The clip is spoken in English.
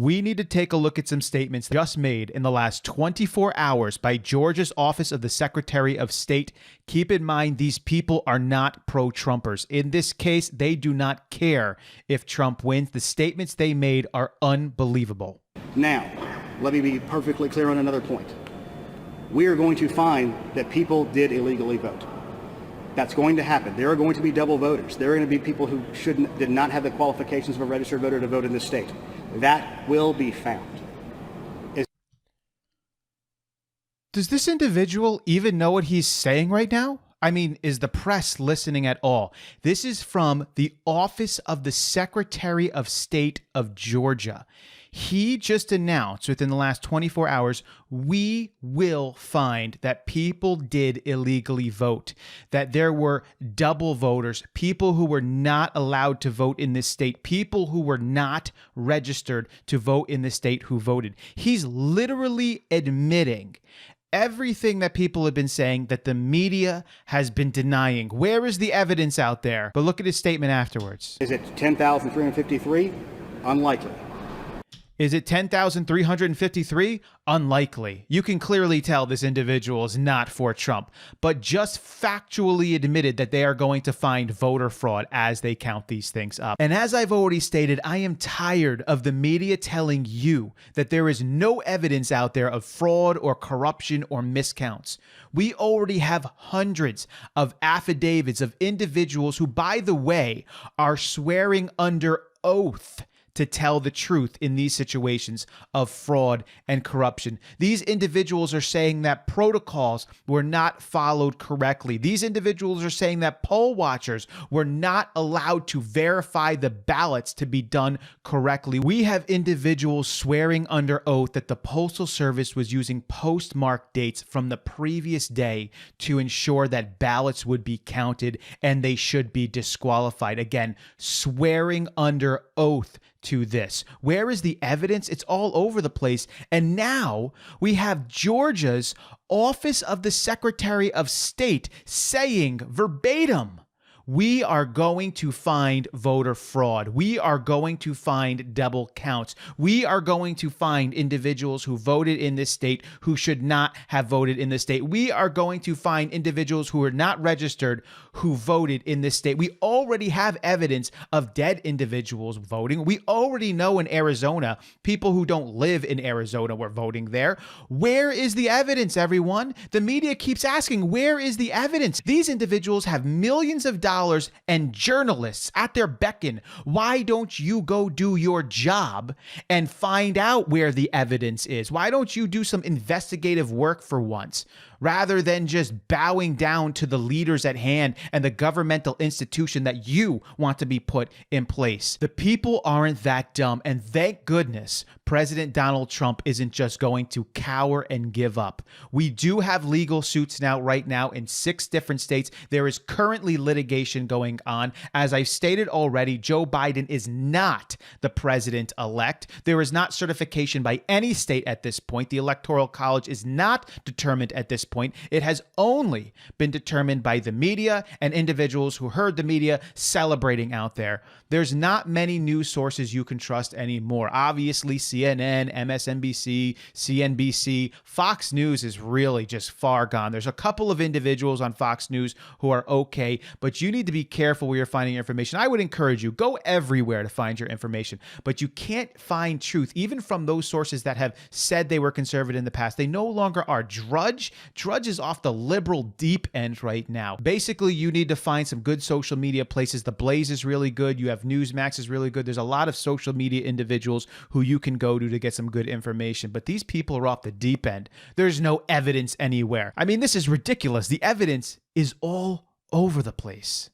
We need to take a look at some statements just made in the last 24 hours by Georgia's Office of the Secretary of State. Keep in mind, these people are not pro-Trumpers. In this case, they do not care if Trump wins. The statements they made are unbelievable. Now, let me be perfectly clear on another point. We are going to find that people did illegally vote. That's going to happen. There are going to be double voters. There are going to be people who did not have the qualifications of a registered voter to vote in this state. That will be found. Does this individual even know what he's saying right now? I mean, is the press listening at all? This is from the Office of the Secretary of State of Georgia. He just announced within the last 24 hours, we will find that people did illegally vote, that there were double voters, people who were not allowed to vote in this state, people who were not registered to vote in this state who voted. He's literally admitting everything that people have been saying that the media has been denying. Where is the evidence out there? But look at his statement afterwards. Is it 10,353? Unlikely. Is it 10,353? Unlikely. You can clearly tell this individual is not for Trump, but just factually admitted that they are going to find voter fraud as they count these things up. And as I've already stated, I am tired of the media telling you that there is no evidence out there of fraud or corruption or miscounts. We already have hundreds of affidavits of individuals who, by the way, are swearing under oath to tell the truth in these situations of fraud and corruption. These individuals are saying that protocols were not followed correctly. These individuals are saying that poll watchers were not allowed to verify the ballots to be done correctly. We have individuals swearing under oath that the Postal Service was using postmark dates from the previous day to ensure that ballots would be counted and they should be disqualified. Again, swearing under oath to this. Where is the evidence? It's all over the place. And now we have Georgia's Office of the Secretary of State saying verbatim, we are going to find voter fraud. We are going to find double counts. We are going to find individuals who voted in this state who should not have voted in this state. We are going to find individuals who are not registered who voted in this state. We already have evidence of dead individuals voting. We already know in Arizona, people who don't live in Arizona were voting there. Where is the evidence, everyone? The media keeps asking, where is the evidence? These individuals have millions of dollars and journalists at their beckon. Why don't you go do your job and find out where the evidence is? Why don't you do some investigative work for once, rather than just bowing down to the leaders at hand and the governmental institution that you want to be put in place? The people aren't that dumb, and thank goodness President Donald Trump isn't just going to cower and give up. We do have legal suits right now in 6 different states. There is currently litigation going on. As I've stated already, Joe Biden is not the president-elect. There is not certification by any state at this point. The Electoral College is not determined at this point. It has only been determined by the media and individuals who heard the media celebrating out there. There's not many news sources you can trust anymore. Obviously, CNN, MSNBC, CNBC, Fox News is really just far gone. There's a couple of individuals on Fox News who are okay, but you need to be careful where you're finding your information. I would encourage you, go everywhere to find your information, but you can't find truth, even from those sources that have said they were conservative in the past. They no longer are. Drudge is off the liberal deep end right now. Basically, you need to find some good social media places. The Blaze is really good. You have Newsmax is really good. There's a lot of social media individuals who you can go to get some good information, but these people are off the deep end. There's no evidence anywhere. I mean, this is ridiculous. The evidence is all over the place.